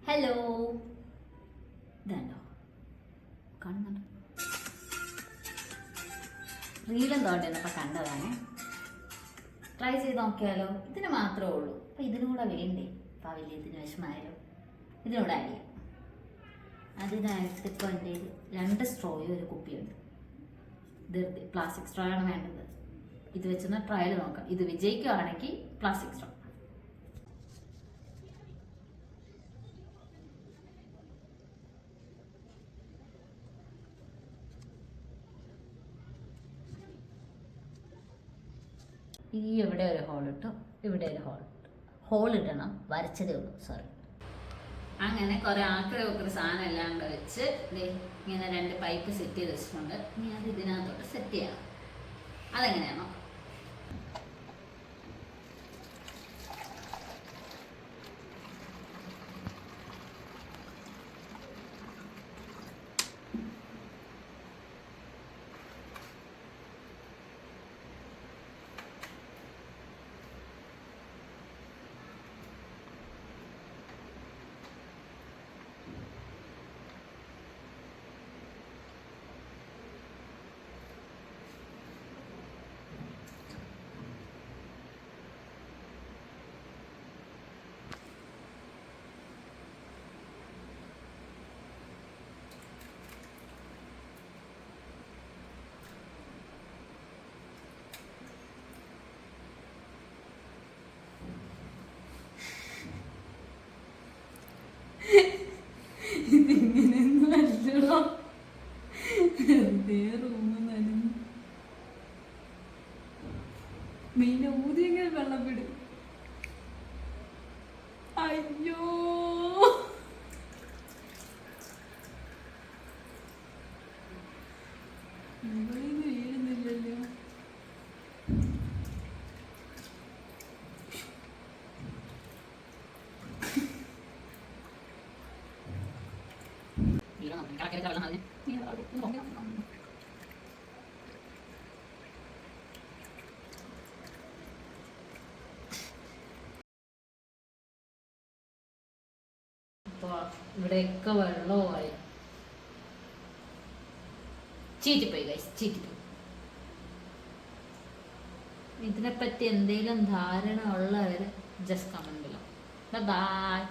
Hello, ഇതുണ്ടോ കാണുന്നുണ്ടോ? റീലും തോണ്ടിരുന്നപ്പോൾ കണ്ടതാണ്. ട്രൈ ചെയ്ത് നോക്കിയാലോ? ഇതിന് മാത്രമേ ഉള്ളൂ. അപ്പം ഇതിനും കൂടെ വേണ്ടേ? അപ്പം വലിയ ഇതിന് വിഷമായാലോ? ഇതിനൂടെ ആഡ് ചെയ്യാം. അതിനായിട്ട് ഇപ്പോൾ എൻ്റെ 2 സ്ട്രോയും ഒരു കുപ്പിയുണ്ട്. ഇത് പ്ലാസ്റ്റിക് സ്ട്രോ ആണ് വേണ്ടത്. ഇത് വെച്ചൊന്ന് ട്രയൽ നോക്കാം. ഇത് വിജയിക്കുകയാണെങ്കിൽ പ്ലാസ്റ്റിക് സ്ട്രോ. ഈ ഇവിടെ ഒരു ഹോൾ ഇട്ടു, ഇവിടെ ഒരു ഹോൾ ഇടണം. വരച്ചതേ ഉള്ളൂ, സോറി. അങ്ങനെ കുറെ ആക്രി സാധനം എല്ലാം കൂടെ വെച്ച് ഇങ്ങനെ 2 പൈപ്പ് സെറ്റ് ചെയ്ത് വെച്ചിട്ടുണ്ട്. ഇനി അത് ഇതിനകത്തോട്ട് സെറ്റ് ചെയ്യണം. അതെങ്ങനെയാണോ? ഇതിങ്ങനെയൊന്നും അല്ലടോ, റൂമ് നനഞ്ഞു. മീനെ ഊതിയെങ്കിലും വെള്ളം വിടും. അയ്യോ, മുകളിൽ വീഴുന്നില്ലല്ലോ. ഇവിടെയൊക്കെ വെള്ളമായി. ചീറ്റിപ്പോയി ഗൈസ്, ചീറ്റിപ്പോയി. ഇതിനെപ്പറ്റി എന്തെങ്കിലും ധാരണ ഉള്ളവർ ജസ്റ്റ് കമന്റ് ബിലോ. ബൈ.